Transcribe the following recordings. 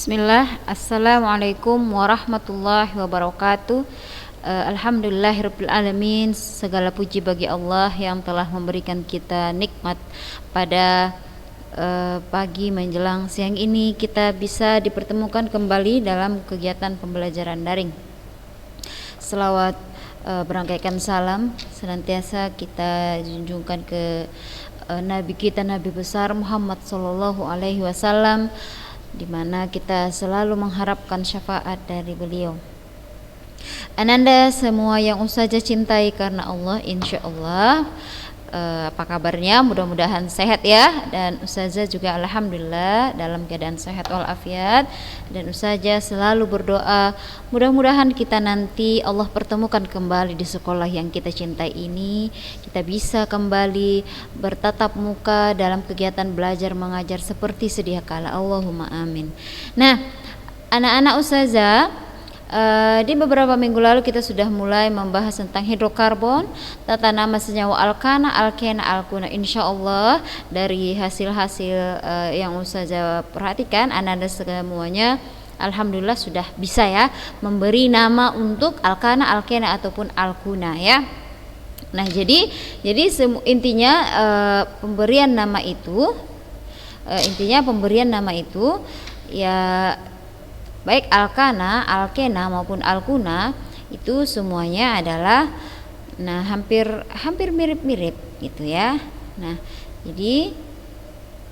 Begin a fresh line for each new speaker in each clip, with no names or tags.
Bismillah, Assalamualaikum warahmatullahi wabarakatuh. Alhamdulillahirabbil alamin. Segala puji bagi Allah yang telah memberikan kita nikmat pada pagi menjelang siang ini kita bisa dipertemukan kembali dalam kegiatan pembelajaran daring. Selawat berangkaikan salam senantiasa kita junjungkan ke Nabi kita, Nabi besar Muhammad sallallahu alaihi wasallam, di mana kita selalu mengharapkan syafaat dari beliau. Ananda semua yang ustazah cintai karena Allah, insya Allah, apa kabarnya? Mudah-mudahan sehat ya. Dan ustazah juga alhamdulillah dalam keadaan sehat walafiat. Dan ustazah selalu berdoa mudah-mudahan kita nanti Allah pertemukan kembali di sekolah yang kita cintai ini, kita bisa kembali bertatap muka dalam kegiatan belajar mengajar seperti sedia kala. Allahumma amin. Nah, anak-anak ustazah, di beberapa minggu lalu kita sudah mulai membahas tentang hidrokarbon, tata nama senyawa alkana, alkena, alkuna. Insya Allah dari hasil-hasil yang ustazah perhatikan, anda semuanya alhamdulillah sudah bisa ya memberi nama untuk alkana, alkena ataupun alkuna ya. Nah jadi intinya pemberian nama itu ya, baik alkana, alkena maupun alkuna itu semuanya adalah hampir mirip-mirip gitu ya. Nah, jadi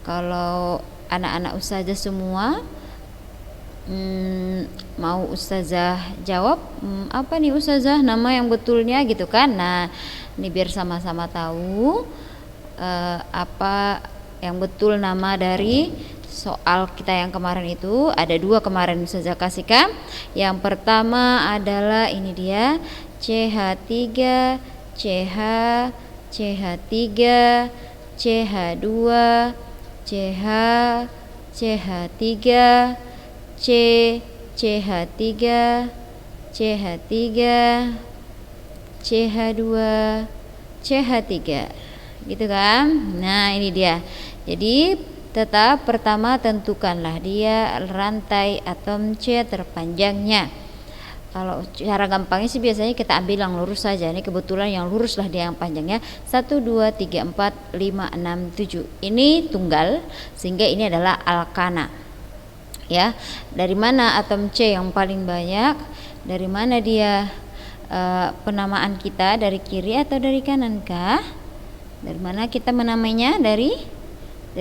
kalau anak-anak ustazah semua mau ustazah jawab apa nih ustazah nama yang betulnya gitu kan. Nah, ini biar sama-sama tahu apa yang betul nama dari soal kita yang kemarin itu. Ada dua kemarin ustazah kasihkan. Yang pertama adalah ini dia, CH3, CH, CH3, CH2, CH, CH3, C, CH3, CH3, CH2, CH3 gitu kan. Nah ini dia. Jadi tetap pertama tentukanlah dia rantai atom C terpanjangnya. Kalau cara gampangnya sih biasanya kita ambil yang lurus saja. Ini kebetulan yang lurus lah dia yang panjangnya 1, 2, 3, 4, 5, 6, 7. Ini tunggal sehingga ini adalah alkana ya. Dari mana atom C yang paling banyak? Dari mana dia penamaan kita? Dari kiri atau dari kanan kah? Dari mana kita menamainya? Dari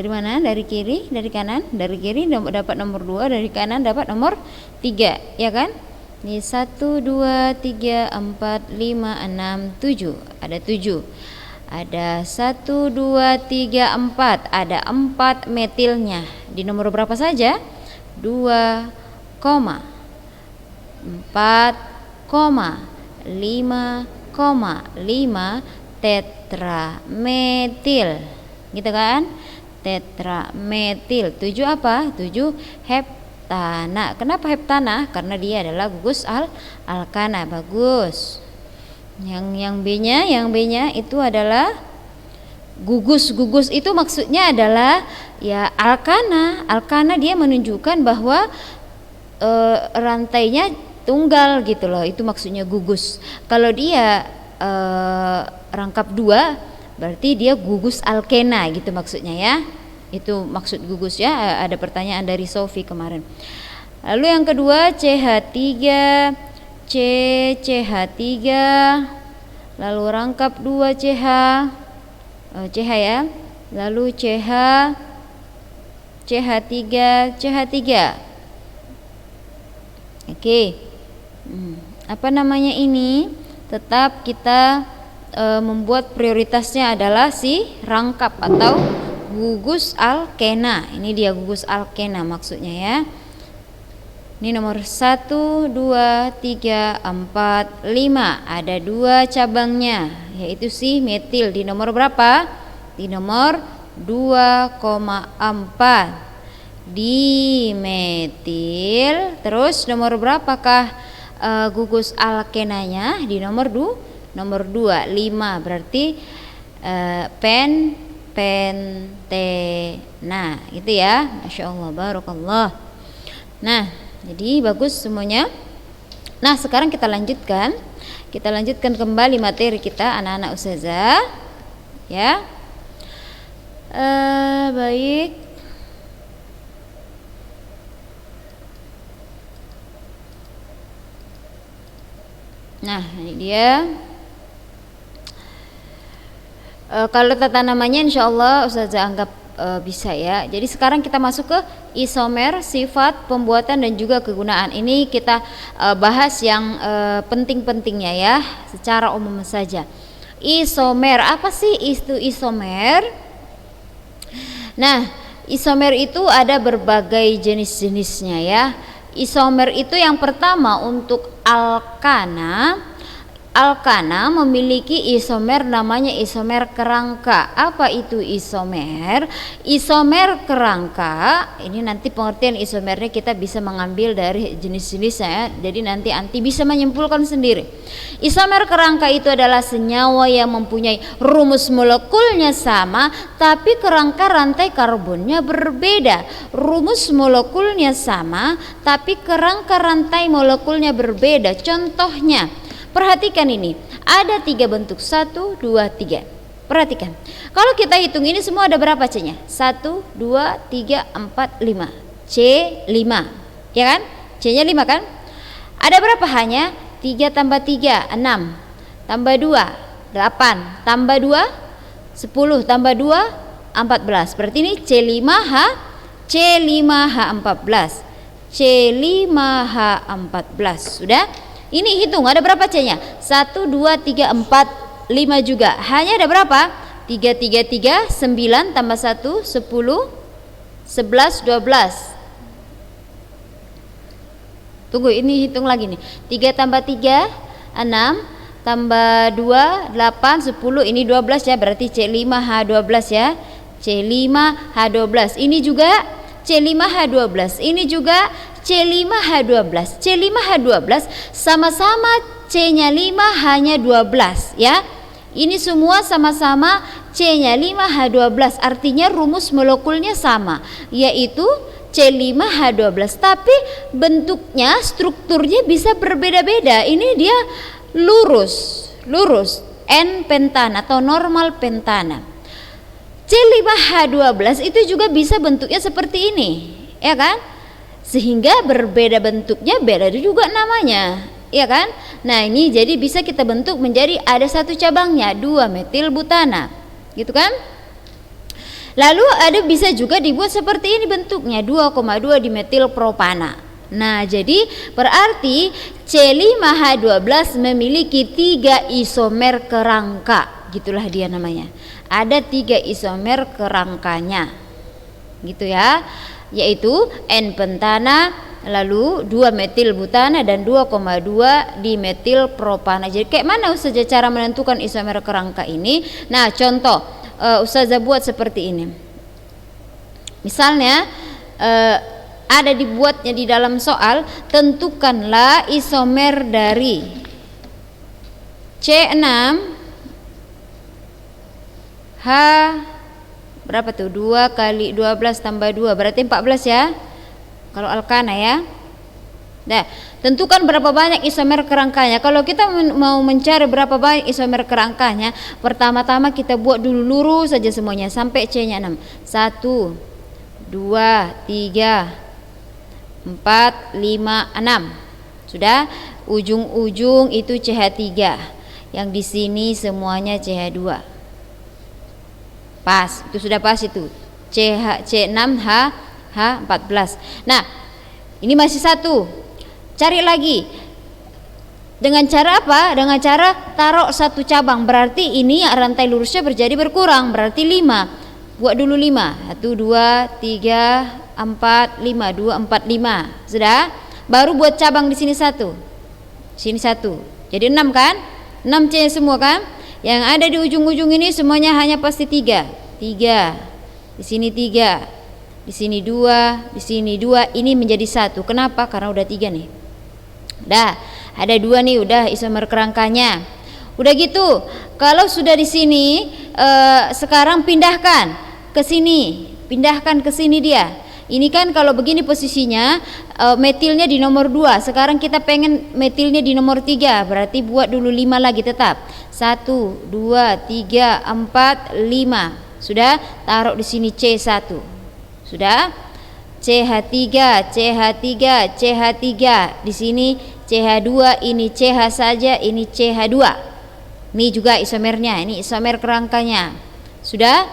mana? Dari kiri, dari kanan? Dari kiri dapat nomor 2, dari kanan dapat nomor 3, ya kan? Ini 1, 2, 3, 4, 5, 6, 7. Ada 7. Ada 1, 2, 3, 4. Ada 4 metilnya. Di nomor berapa saja? 2, 4, 5,5 tetrametil. Gitu kan? Tetrametil. 7 apa? 7 heptana. Kenapa heptana? Karena dia adalah gugus alkana. Bagus. Yang B-nya itu adalah gugus. Gugus itu maksudnya adalah ya alkana. Alkana dia menunjukkan bahwa rantainya tunggal gitu loh. Itu maksudnya gugus. Kalau dia rangkap 2 berarti dia gugus alkena gitu maksudnya ya. Itu maksud gugus ya. Ada pertanyaan dari Sofi kemarin. Lalu yang kedua CH3, CH3, lalu rangkap 2 CH, CH ya. Lalu CH, CH3, CH3. Oke. Apa namanya ini? Tetap kita membuat prioritasnya adalah si rangkap atau gugus alkena. Ini dia gugus alkena maksudnya ya. Ini nomor 1, 2, 3, 4, 5. Ada 2 cabangnya, yaitu si metil. Di nomor berapa? Di nomor 2,4. Dimetil. Terus nomor berapakah gugus alkenanya? Di nomor 2. Nomor 2, 5 berarti pentena gitu ya. Masya Allah, barakallah. Nah, jadi bagus semuanya. Nah, sekarang kita lanjutkan kembali materi kita anak-anak ustazah ya. Baik. Nah, ini dia. Kalau tata namanya insyaallah ustazah anggap bisa ya. Jadi sekarang kita masuk ke isomer, sifat, pembuatan dan juga kegunaan. Ini kita bahas yang penting-pentingnya ya, secara umum saja. Isomer, apa sih itu isomer? Nah, isomer itu ada berbagai jenis-jenisnya ya. Isomer itu yang pertama untuk alkana. Alkana memiliki isomer namanya isomer kerangka. Apa itu isomer? Isomer kerangka, ini nanti pengertian isomernya kita bisa mengambil dari jenis-jenisnya ya. Jadi nanti anti bisa menyimpulkan sendiri. Isomer kerangka itu adalah senyawa yang mempunyai rumus molekulnya sama tapi kerangka rantai karbonnya berbeda. Rumus molekulnya sama tapi kerangka rantai molekulnya berbeda. Contohnya, perhatikan ini, ada 3 bentuk, 1, 2, 3. Perhatikan, kalau kita hitung ini semua ada berapa C-nya? 1, 2, 3, 4, 5. C 5, ya kan? C-nya 5 kan? Ada berapa H-nya? 3 tambah 3, 6. Tambah 2, 8. Tambah 2, 10. Tambah 2, 14. Berarti ini C5H, C5H14. C5H14. Sudah? Ini hitung ada berapa C-nya? 1, 2, 3, 4, 5 juga. Hanya ada berapa? 3, 3, 3, 9 tambah 1, 10, 11, 12. Tunggu, ini hitung lagi nih. 3 tambah 3, 6 tambah 2, 8, 10. Ini 12 ya, berarti C5H12 ya. C5H12. Ini juga C5H12. Ini juga C5H12. C5H12 sama-sama C-nya 5, H-nya 12 ya. Ini semua sama-sama C-nya 5H12. Artinya rumus molekulnya sama, yaitu C5H12. Tapi bentuknya, strukturnya bisa berbeda-beda. Ini dia lurus N-pentana atau normal pentana. C5H12 itu juga bisa bentuknya seperti ini, ya kan? Sehingga berbeda bentuknya, beda juga namanya, ya kan? Nah, ini jadi bisa kita bentuk menjadi ada satu cabangnya, 2 metil butana, gitu kan? Lalu ada bisa juga dibuat seperti ini bentuknya, 2,2 dimetil propana. Nah, jadi berarti C5H12 memiliki 3 isomer kerangka, gitulah dia namanya. Ada 3 isomer kerangkanya, gitu ya, yaitu N-pentana, lalu 2 metil butana dan 2,2 dimetil propana. Jadi kayak mana Ustazah cara menentukan isomer kerangka ini? Nah, contoh Ustazah buat seperti ini. Misalnya ada dibuatnya di dalam soal, tentukanlah isomer dari C6 H berapa tuh? 2 kali 12 tambah 2 berarti 14 ya, kalau alkana ya. Nah, tentukan berapa banyak isomer kerangkanya. Kalau kita mau mencari berapa banyak isomer kerangkanya, pertama-tama kita buat dulu lurus saja semuanya sampai C-nya 6. 1, 2, 3, 4, 5, 6. Sudah, ujung-ujung itu CH3. Yang di sini semuanya CH2. Pas, itu sudah pas itu. C6H H14. Nah, ini masih 1. Cari lagi. Dengan cara apa? Dengan cara taruh 1 cabang. Berarti ini rantai lurusnya menjadi berkurang, berarti 5. Buat dulu 5. 1 2 3 4 5, 2 4 5. Sudah? Baru buat cabang di sini 1. Sini 1. Jadi 6 kan? 6 C semua kan? Yang ada di ujung-ujung ini semuanya hanya pasti 3. 3. Di sini 3. Di sini 2, di sini 2. Ini menjadi 1. Kenapa? Karena udah 3 nih. Dah, ada 2 nih udah isomer kerangkanya. Udah gitu. Kalau sudah di sini sekarang pindahkan ke sini. Pindahkan ke sini dia. Ini kan kalau begini posisinya metilnya di nomor 2. Sekarang kita pengen metilnya di nomor 3. Berarti buat dulu 5 lagi tetap. 1, 2, 3, 4, 5. Sudah? Taruh di sini C1. Sudah? CH3, CH3, CH3. Di sini CH2, ini CH saja, ini CH2. Ini juga isomernya, ini isomer kerangkanya. Sudah?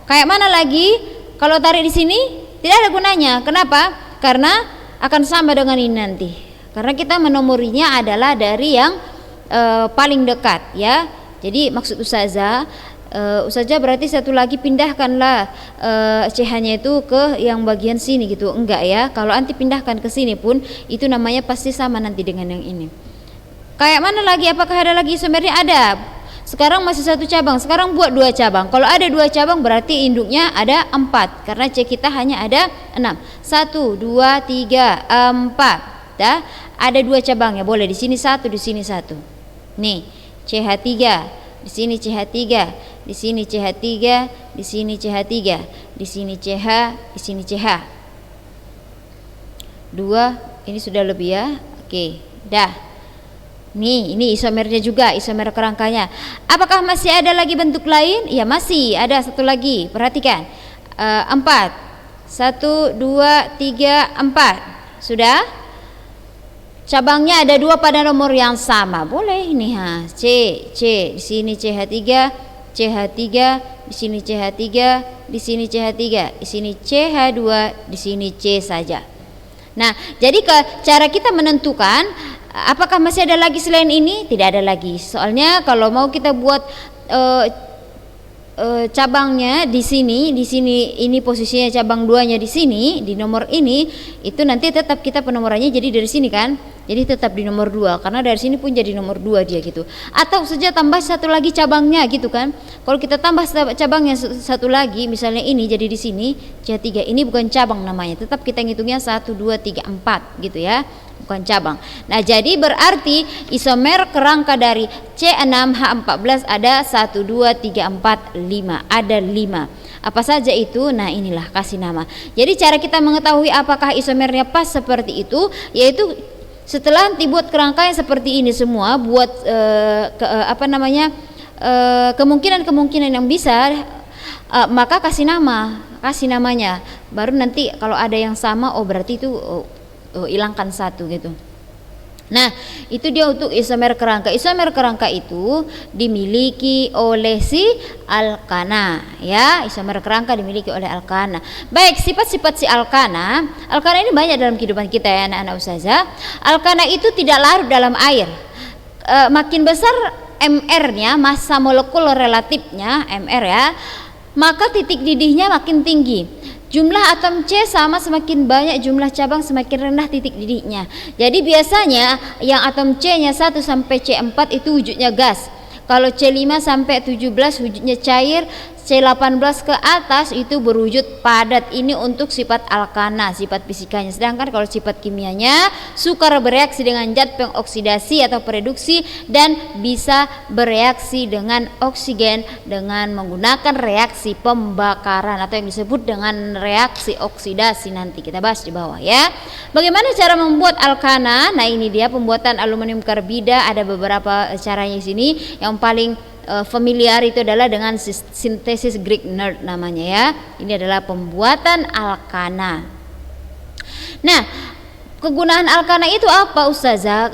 Kayak mana lagi? Kalau tarik di sini tidak ada gunanya. Kenapa? Karena akan sama dengan ini nanti. Karena kita menomorinya adalah dari yang paling dekat, ya. Jadi maksud Ustazah berarti satu lagi pindahkanlah CH-nya itu ke yang bagian sini gitu. Enggak ya. Kalau anti pindahkan ke sini pun itu namanya pasti sama nanti dengan yang ini. Kayak mana lagi? Apakah ada lagi isomernya? Ada. Sekarang masih 1 cabang. Sekarang buat 2 cabang. Kalau ada 2 cabang berarti induknya ada 4. Karena C kita hanya ada 6. 1, 2, 3, 4. Dah. Ada 2 cabang ya. Boleh di sini 1, di sini 1. Nih, CH3. Di sini CH3, di sini CH3, di sini CH3, di sini CH, di sini CH. 2, ini sudah lebih ya. Oke, dah. Nih, ini isomernya juga, isomer kerangkanya. Apakah masih ada lagi bentuk lain? Ya masih, ada satu lagi. Perhatikan. 4. 1, 2, 3, 4. Sudah? Cabangnya ada 2 pada nomor yang sama. Boleh ini C, di sini CH3, CH3, di sini CH3, di sini CH3, di sini CH2, di sini C saja. Nah, jadi cara kita menentukan apakah masih ada lagi selain ini? Tidak ada lagi. Soalnya kalau mau kita buat cabangnya di sini ini posisinya cabang 2-nya di sini, di nomor ini, itu nanti tetap kita penomorannya jadi dari sini kan. Jadi tetap di nomor 2 karena dari sini pun jadi nomor 2 dia gitu. Atau saja tambah satu lagi cabangnya gitu kan. Kalau kita tambah cabangnya satu lagi, misalnya ini jadi di sini C3, ini bukan cabang namanya. Tetap kita ngitungnya 1, 2, 3, 4 gitu ya. Bukan cabang. Nah, jadi berarti isomer kerangka dari C6H14 ada 1, 2, 3, 4, 5. Ada 5. Apa saja itu? Nah, inilah kasih nama. Jadi cara kita mengetahui apakah isomernya pas seperti itu, yaitu setelah dibuat kerangka yang seperti ini semua, buat kemungkinan yang bisa, maka kasih namanya. Baru nanti kalau ada yang sama, oh berarti itu hilangkan 1 gitu. Nah, itu dia untuk isomer kerangka. Isomer kerangka itu dimiliki oleh si alkana, ya. Isomer kerangka dimiliki oleh alkana. Baik, sifat-sifat si alkana ini banyak dalam kehidupan kita ya anak-anak ustazah. Alkana itu tidak larut dalam air. Makin besar MR-nya, massa molekul relatifnya, MR ya, maka titik didihnya makin tinggi. Jumlah atom C sama, semakin banyak jumlah cabang semakin rendah titik didihnya. Jadi biasanya yang atom C-nya 1 sampai C4 itu wujudnya gas. Kalau C5 sampai 17 wujudnya cair, C18 ke atas itu berwujud padat. Ini untuk sifat alkana, sifat fisikanya. Sedangkan kalau sifat kimianya sukar bereaksi dengan zat pengoksidasi atau pereduksi dan bisa bereaksi dengan oksigen dengan menggunakan reaksi pembakaran atau yang disebut dengan reaksi oksidasi. Nanti kita bahas di bawah ya. Bagaimana cara membuat alkana? Nah, ini dia pembuatan aluminium karbida. Ada beberapa caranya di sini. Yang paling familiar itu adalah dengan sintesis Grignard namanya ya. Ini adalah pembuatan alkana. Nah, kegunaan alkana itu apa ustazah?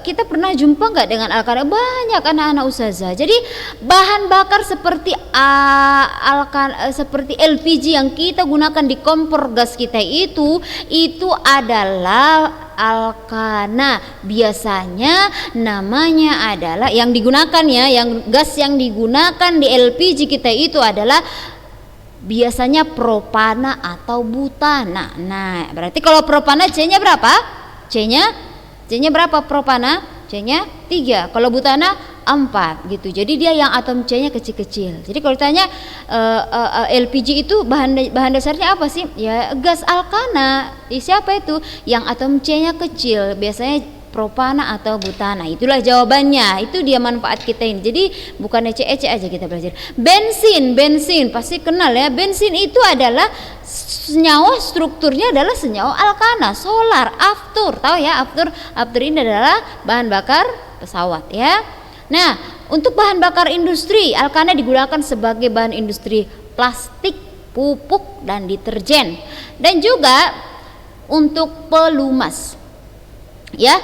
Kita pernah jumpa nggak dengan alkana? Banyak anak-anak ustazah. Jadi bahan bakar seperti seperti LPG yang kita gunakan di kompor gas kita itu adalah alkana. Biasanya namanya adalah yang digunakan ya, yang gas yang digunakan di LPG kita itu adalah biasanya propana atau butana. Nah, berarti kalau propana C-nya berapa? C-nya berapa propana? C-nya 3. Kalau butana 4 gitu. Jadi dia yang atom C-nya kecil-kecil. Jadi kalau ditanya LPG itu bahan dasarnya apa sih? Ya gas alkana. Siapa itu? Yang atom C-nya kecil. Biasanya propana atau butana. Itulah jawabannya. Itu dia manfaat kita ini. Jadi bukan ece-ece aja kita belajar. Bensin pasti kenal ya. Bensin itu adalah senyawa, strukturnya adalah senyawa alkana, solar, aftur. Tahu ya, aftur ini adalah bahan bakar pesawat ya. Nah, untuk bahan bakar industri, alkana digunakan sebagai bahan industri plastik, pupuk dan deterjen, dan juga untuk pelumas. Ya,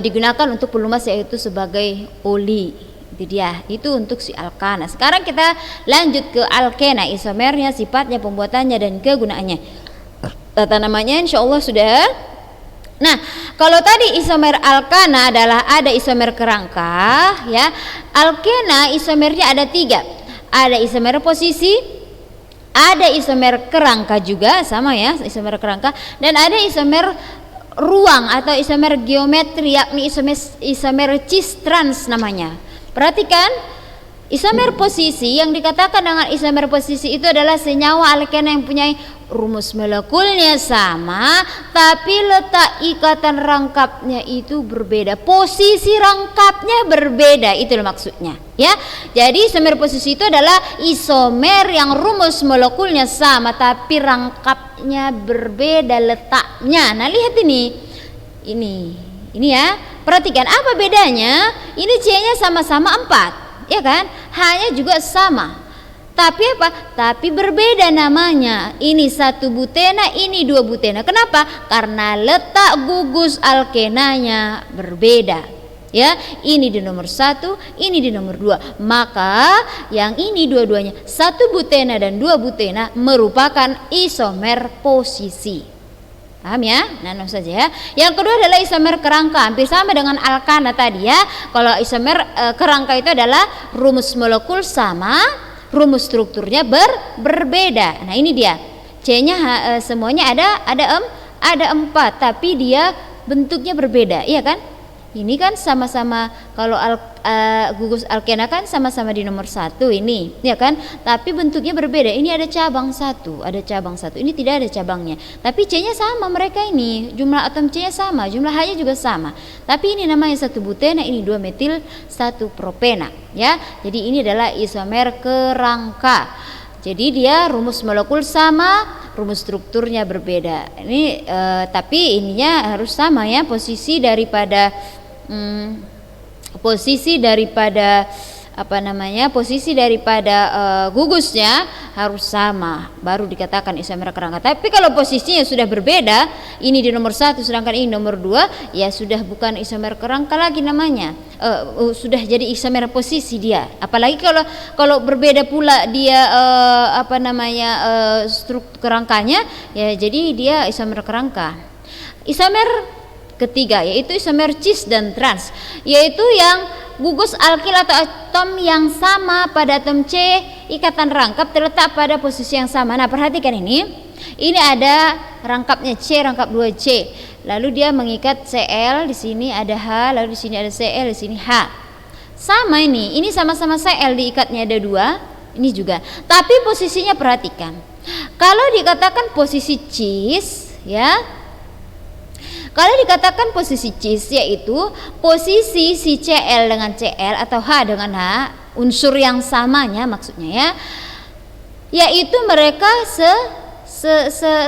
digunakan untuk pelumas yaitu sebagai oli. Itu dia, itu untuk si alkana. Sekarang kita lanjut ke alkena, isomernya, sifatnya, pembuatannya dan kegunaannya. Tata namanya insyaallah sudah. Nah, kalau tadi isomer alkana adalah ada isomer kerangka ya. Alkena isomernya ada 3. Ada isomer posisi, ada isomer kerangka juga sama ya, isomer kerangka, dan ada isomer ruang atau isomer geometri, yakni isomer cis trans namanya. Perhatikan, isomer posisi, yang dikatakan dengan isomer posisi itu adalah senyawa alkena yang punya rumus molekulnya sama tapi letak ikatan rangkapnya itu berbeda, posisi rangkapnya berbeda, itu maksudnya ya. Jadi isomer posisi itu adalah isomer yang rumus molekulnya sama tapi rangkapnya berbeda letaknya. Nah, lihat ini ya, perhatikan apa bedanya. Ini C-nya sama-sama 4 ya kan, hanya juga sama, tapi apa? Tapi berbeda namanya. Ini 1 butena, ini 2 butena. Kenapa? Karena letak gugus alkenanya berbeda. Ya, ini di nomor 1, ini di nomor 2. Maka yang ini dua-duanya 1 butena dan 2 butena merupakan isomer posisi. Paham ya? Nah, saja ya. Yang kedua adalah isomer kerangka, hampir sama dengan alkana tadi ya. Kalau isomer kerangka itu adalah rumus molekul sama, rumus strukturnya berbeda. Nah, ini dia. C-nya semuanya ada 4, tapi dia bentuknya berbeda, iya kan? Ini kan sama-sama, kalau gugus alkena kan sama-sama di nomor 1 ini, ya kan? Tapi bentuknya berbeda. Ini ada cabang 1, ini tidak ada cabangnya. Tapi C-nya sama mereka ini, jumlah atom C-nya sama, jumlah H-nya juga sama. Tapi ini namanya 1 butena, ini 2 metil 1 propena, ya. Jadi ini adalah isomer kerangka. Jadi dia rumus molekul sama, rumus strukturnya berbeda. Ini tapi ininya harus sama ya, posisi daripada gugusnya harus sama, baru dikatakan isomer kerangka. Tapi kalau posisinya sudah berbeda, ini di nomor 1 sedangkan ini nomor 2, ya sudah bukan isomer kerangka lagi namanya, sudah jadi isomer posisi dia. Apalagi kalau berbeda pula dia struktur kerangkanya, ya jadi dia isomer kerangka. Isomer ketiga yaitu isomer cis dan trans, yaitu yang gugus alkil atau atom yang sama pada atom C, ikatan rangkap terletak pada posisi yang sama. Nah, perhatikan ini ada rangkapnya C, rangkap 2C, lalu dia mengikat Cl, di sini ada H, lalu di sini ada Cl, di sini H. Sama ini sama-sama Cl, diikatnya ada 2, ini juga. Tapi posisinya perhatikan. Kalau dikatakan posisi cis ya, kalau dikatakan posisi cis, yaitu posisi si Cl dengan Cl atau H dengan H, unsur yang samanya maksudnya ya, yaitu mereka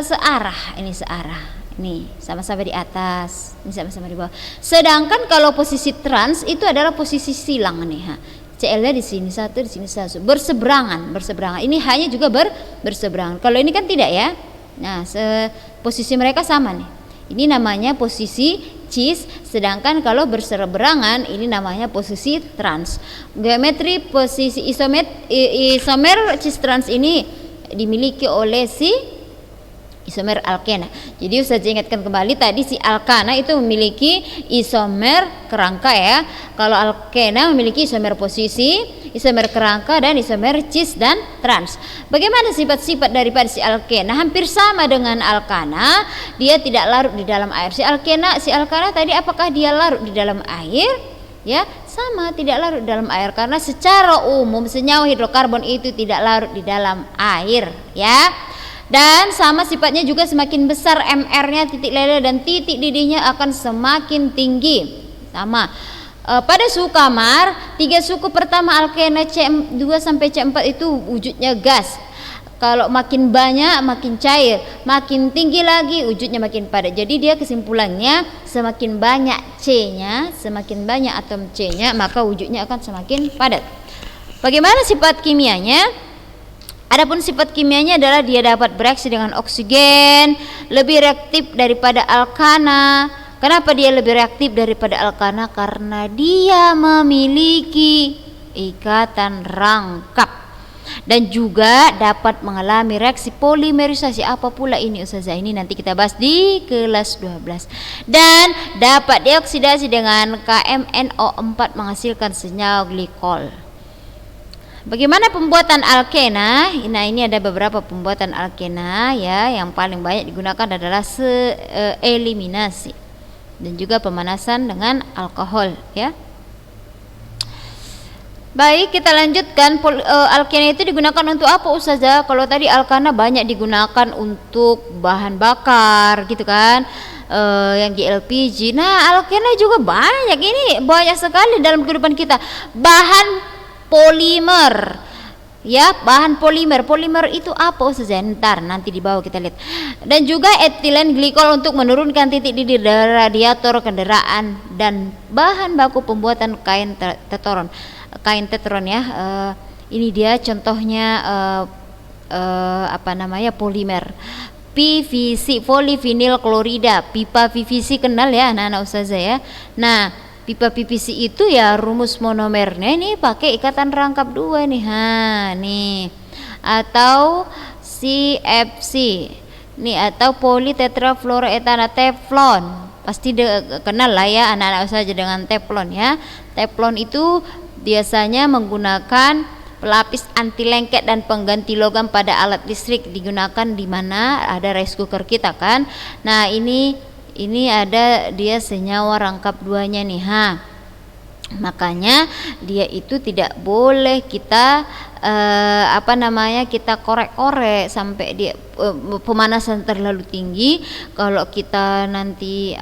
searah. Ini searah, ini sama-sama di atas, ini sama-sama di bawah. Sedangkan kalau posisi trans itu adalah posisi silang nih, Cl-nya di sini 1, di sini 1, berseberangan. Ini H-nya juga berseberangan. Kalau ini kan tidak ya. Nah, posisi mereka sama nih. Ini namanya posisi cis, sedangkan kalau berseberangan ini namanya posisi trans. Geometri posisi isomer cis trans ini dimiliki oleh si isomer alkena. Jadi saya ingatkan kembali tadi si alkana itu memiliki isomer kerangka ya. Kalau alkena memiliki isomer posisi, isomer kerangka dan isomer cis dan trans. Bagaimana sifat-sifat daripada si alkena? Hampir sama dengan alkana, dia tidak larut di dalam air. Si alkana tadi apakah dia larut di dalam air? Ya, sama, tidak larut di dalam air karena secara umum senyawa hidrokarbon itu tidak larut di dalam air, ya. Dan sama sifatnya juga, semakin besar MR-nya, titik lele dan titik didihnya akan semakin tinggi. Sama. Pada suhu kamar, 3 suku pertama alkena C2 sampai C4 itu wujudnya gas. Kalau makin banyak makin cair, makin tinggi lagi wujudnya makin padat. Jadi dia kesimpulannya semakin banyak C-nya, semakin banyak atom C-nya, maka wujudnya akan semakin padat. Bagaimana sifat kimianya? Adapun sifat kimianya adalah dia dapat bereaksi dengan oksigen, lebih reaktif daripada alkana. Kenapa dia lebih reaktif daripada alkana? Karena dia memiliki ikatan rangkap dan juga dapat mengalami reaksi polimerisasi. Apa pula ini Ustazah? Ini nanti kita bahas di kelas 12. Dan dapat dioksidasi dengan KMNO4 menghasilkan senyawa glikol. Bagaimana pembuatan alkena? Nah, ini ada beberapa pembuatan alkena ya. Yang paling banyak digunakan adalah eliminasi dan juga pemanasan dengan alkohol ya. Baik, kita lanjutkan. Alkena itu digunakan untuk apa Ustazah? Kalau tadi alkana banyak digunakan untuk bahan bakar gitu kan, yang di LPG. Nah, alkena juga banyak, ini banyak sekali dalam kehidupan kita. Bahan polimer ya, bahan polimer. Polimer itu apa Ustazah? Ntar nanti di bawah kita lihat. Dan juga etilen glikol untuk menurunkan titik didih dari radiator kendaraan dan bahan baku pembuatan kain tetron. Kain tetron ya. Ini dia contohnya polimer. PVC, polivinil klorida. Pipa PVC kenal ya anak-anak Ustazah ya. Nah, pipa PVC itu ya rumus monomernya ini pakai ikatan rangkap 2 nih. Nih. Atau CFC. Nih, atau politetrafluoroetana teflon. Pasti kenal lah ya anak-anak saja dengan teflon ya. Teflon itu biasanya menggunakan pelapis anti lengket dan pengganti logam pada alat listrik, digunakan di mana ada rice cooker kita kan. Nah, ini ada dia senyawa rangkap 2-nya nih. Makanya dia itu tidak boleh kita kita korek-korek sampai dia pemanasan terlalu tinggi. Kalau kita nanti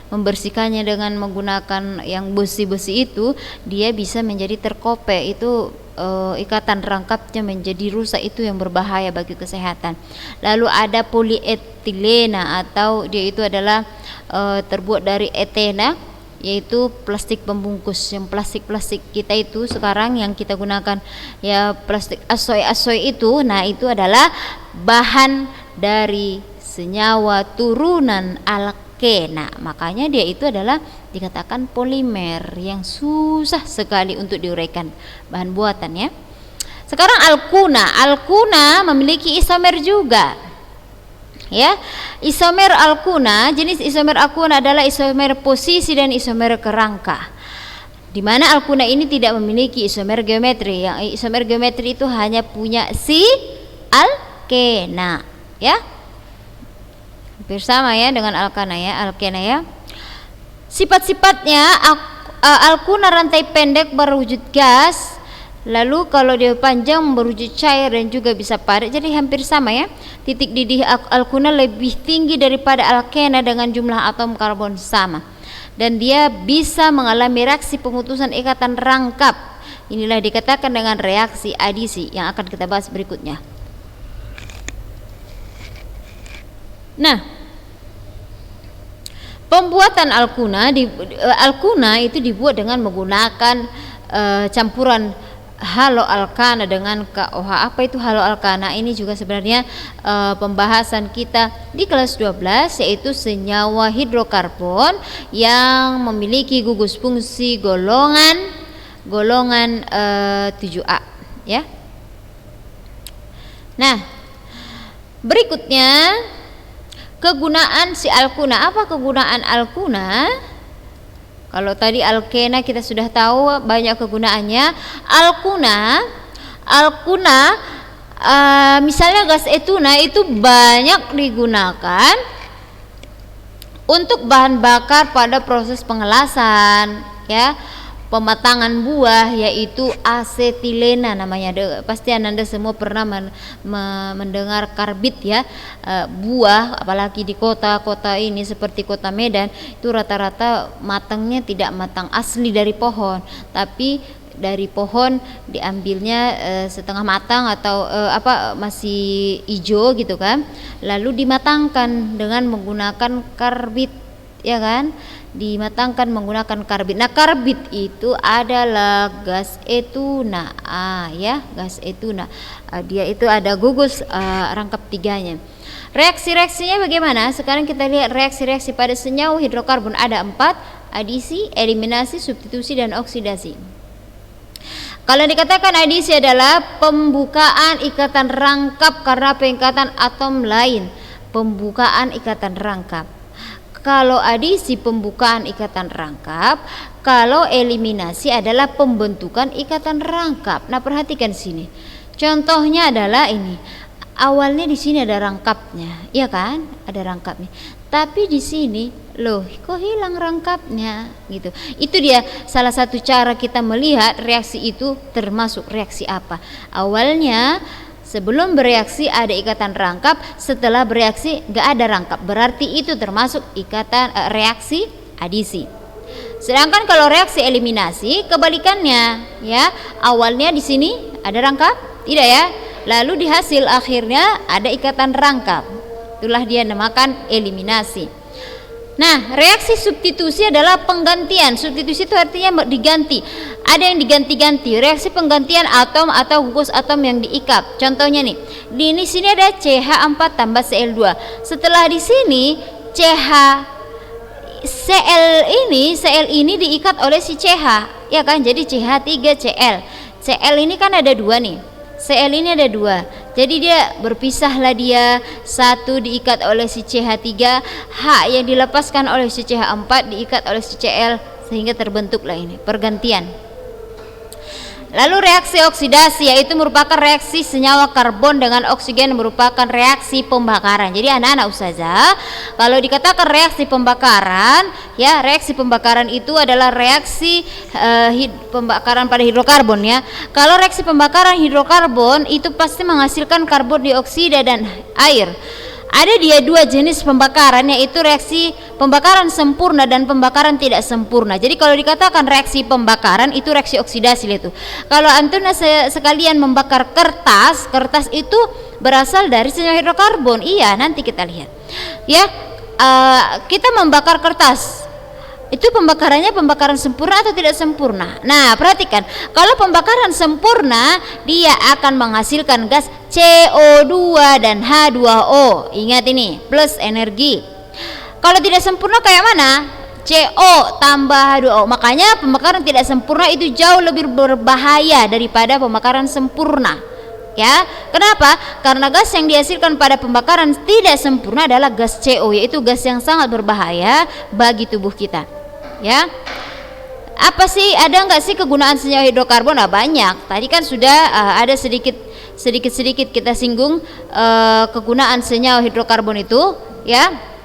membersihkannya dengan menggunakan yang besi-besi itu, dia bisa menjadi terkope. Itu ikatan rangkapnya menjadi rusak, itu yang berbahaya bagi kesehatan. Lalu ada polietilena, atau dia itu adalah terbuat dari etena, yaitu plastik pembungkus. Yang plastik kita itu sekarang yang kita gunakan ya plastik asoy itu. Nah, itu adalah bahan dari senyawa turunan alkena. Makanya dia itu adalah dikatakan polimer yang susah sekali untuk diuraikan bahan buatan ya. Sekarang alkuna memiliki isomer juga ya. Isomer alkuna, jenis isomer alkuna adalah isomer posisi dan isomer kerangka, di mana alkuna ini tidak memiliki isomer geometri. Yang isomer geometri itu hanya punya si alkena ya. Hampir sama ya dengan alkana ya. Sifat-sifatnya, alkuna rantai pendek berwujud gas, lalu kalau dia panjang berwujud cair dan juga bisa padat. Jadi hampir sama ya. Titik didih alkuna lebih tinggi daripada alkena dengan jumlah atom karbon sama, dan dia bisa mengalami reaksi pemutusan ikatan rangkap. Inilah dikatakan dengan reaksi adisi yang akan kita bahas berikutnya. Nah, pembuatan alkuna itu dibuat dengan menggunakan campuran haloalkana dengan KOH. Apa itu haloalkana? Ini juga sebenarnya pembahasan kita di kelas 12, yaitu senyawa hidrokarbon yang memiliki gugus fungsi golongan 7A ya. Nah, berikutnya kegunaan si alkuna. Apa kegunaan alkuna? Kalau tadi alkena kita sudah tahu banyak kegunaannya. Alkuna misalnya gas etuna itu banyak digunakan untuk bahan bakar pada proses pengelasan ya. pematangan buah, yaitu asetilena namanya. Pasti Anda semua pernah mendengar karbit ya. Buah apalagi di kota-kota ini seperti kota Medan itu rata-rata matangnya tidak matang asli dari pohon, tapi dari pohon diambilnya setengah matang atau masih hijau gitu kan, lalu dimatangkan dengan menggunakan karbit, ya kan, dimatangkan menggunakan karbit. Nah, karbit itu adalah gas etuna, ya, gas etuna. Dia itu ada gugus rangkap tiganya. Reaksi-reaksinya bagaimana? Sekarang kita lihat reaksi-reaksi pada senyawa hidrokarbon. Ada 4: adisi, eliminasi, substitusi, dan oksidasi. Kalau dikatakan adisi adalah pembukaan ikatan rangkap karena pengikatan atom lain, pembukaan ikatan rangkap. Kalau adisi pembukaan ikatan rangkap, kalau eliminasi adalah pembentukan ikatan rangkap. Nah, perhatikan sini. Contohnya adalah ini. Awalnya di sini ada rangkapnya, ya kan? Ada rangkapnya. Tapi di sini, loh, kok hilang rangkapnya? Gitu. Itu dia salah satu cara kita melihat reaksi itu termasuk reaksi apa. Awalnya sebelum bereaksi ada ikatan rangkap, setelah bereaksi gak ada rangkap. Berarti itu termasuk ikatan reaksi adisi. Sedangkan kalau reaksi eliminasi kebalikannya, ya. Awalnya di sini ada rangkap, tidak ya? Lalu di hasil akhirnya ada ikatan rangkap. Itulah dia namakan eliminasi. Nah, reaksi substitusi adalah penggantian. Substitusi itu artinya diganti. Ada yang diganti-ganti. Reaksi penggantian atom atau gugus atom yang diikat. Contohnya nih, di sini ada CH4 tambah Cl2. Setelah di sini Cl ini diikat oleh si CH, ya kan? Jadi CH3Cl. Cl ini kan ada 2 nih. Cl ini ada 2. Jadi dia berpisahlah, dia satu diikat oleh si CH3, H yang dilepaskan oleh si CH4 diikat oleh si Cl, sehingga terbentuklah ini pergantian. Lalu reaksi oksidasi, yaitu merupakan reaksi senyawa karbon dengan oksigen, merupakan reaksi pembakaran. Jadi anak-anak ustazah, kalau dikatakan reaksi pembakaran, ya, reaksi pembakaran itu adalah reaksi pembakaran pada hidrokarbon, ya. Kalau reaksi pembakaran hidrokarbon itu pasti menghasilkan karbon dioksida dan air. Ada dia 2 jenis pembakaran, yaitu reaksi pembakaran sempurna dan pembakaran tidak sempurna. Jadi kalau dikatakan reaksi pembakaran itu reaksi oksidasi itu. Kalau antum sekalian membakar kertas itu berasal dari senyawa hidrokarbon. Iya, nanti kita lihat. Ya, kita membakar kertas. Itu pembakarannya pembakaran sempurna atau tidak sempurna? Nah, perhatikan, kalau pembakaran sempurna dia akan menghasilkan gas CO2 dan H2O. Ingat ini, plus energi. Kalau tidak sempurna kayak mana? CO tambah H2O. Makanya pembakaran tidak sempurna itu jauh lebih berbahaya daripada pembakaran sempurna. Ya, kenapa? Karena gas yang dihasilkan pada pembakaran tidak sempurna adalah gas CO, yaitu gas yang sangat berbahaya bagi tubuh kita. Ya, apa sih, ada nggak sih kegunaan senyawa hidrokarbon? Nah, banyak. Tadi kan sudah ada sedikit kita singgung kegunaan senyawa hidrokarbon itu, ya.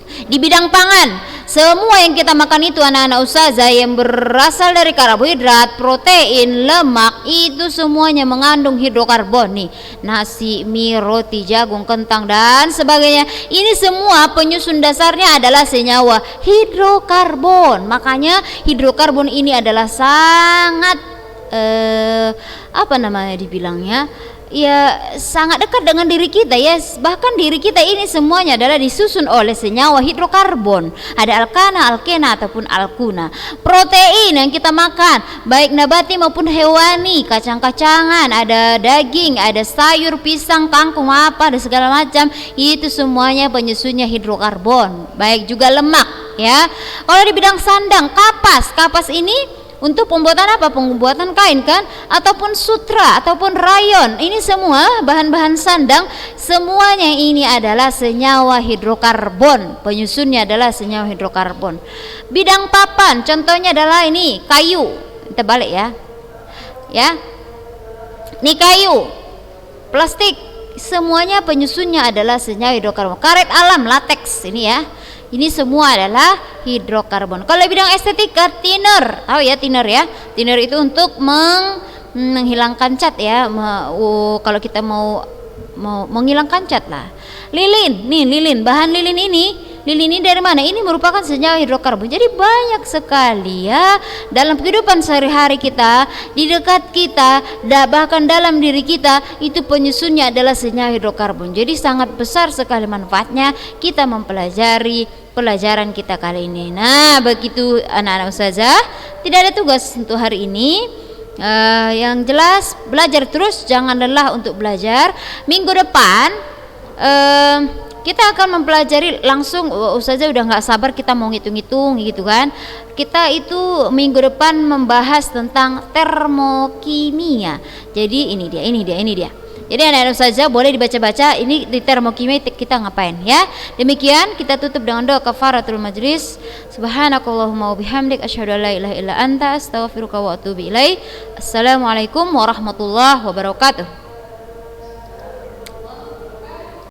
Di bidang pangan, semua yang kita makan itu anak-anak ustazah yang berasal dari karbohidrat, protein, lemak, itu semuanya mengandung hidrokarbon nih. Nasi, mie, roti, jagung, kentang dan sebagainya. Ini semua penyusun dasarnya adalah senyawa hidrokarbon. Makanya hidrokarbon ini adalah sangat dibilangnya, ya, sangat dekat dengan diri kita, ya. Bahkan diri kita ini semuanya adalah disusun oleh senyawa hidrokarbon. Ada alkana, alkena ataupun alkuna. Protein yang kita makan, baik nabati maupun hewani, kacang-kacangan, ada daging, ada sayur, pisang, kangkung, apa, ada segala macam, itu semuanya penyusunnya hidrokarbon. Baik juga lemak, ya. Kalau di bidang sandang, kapas ini untuk pembuatan apa? Pembuatan kain kan, ataupun sutra, ataupun rayon. Ini semua bahan-bahan sandang, semuanya ini adalah senyawa hidrokarbon. Penyusunnya adalah senyawa hidrokarbon. Bidang papan, contohnya adalah ini kayu. Kita balik ya. Ya. Ini kayu, plastik, semuanya penyusunnya adalah senyawa hidrokarbon. Karet alam, lateks ini ya. Ini semua adalah hidrokarbon. Kalau bidang estetika, thinner, tahu ya thinner ya? Thinner itu untuk menghilangkan cat ya. Kalau kita mau menghilangkan cat lah. Lilin, nih lilin, bahan lilin ini dari mana? Ini merupakan senyawa hidrokarbon. Jadi banyak sekali ya dalam kehidupan sehari-hari kita, di dekat kita, bahkan dalam diri kita, itu penyusunnya adalah senyawa hidrokarbon. Jadi sangat besar sekali manfaatnya kita mempelajari pelajaran kita kali ini. Nah, begitu anak-anak ustazah, tidak ada tugas untuk hari ini. Yang jelas belajar terus, jangan lelah untuk belajar. Minggu depan kita akan mempelajari langsung. Ustazah udah nggak sabar, kita mau ngitung-ngitung gitu kan. Kita itu minggu depan membahas tentang termokimia. Jadi ini dia. Jadi anak-anak ustazah boleh dibaca-baca ini di termokimia kita ngapain ya. Demikian kita tutup dengan doa kafaratul majlis. Subhanakallahumma wa bihamdik asyhadu an la ilaha illa anta astaghfiruka wa atubu ilaik. Assalamualaikum warahmatullahi wabarakatuh.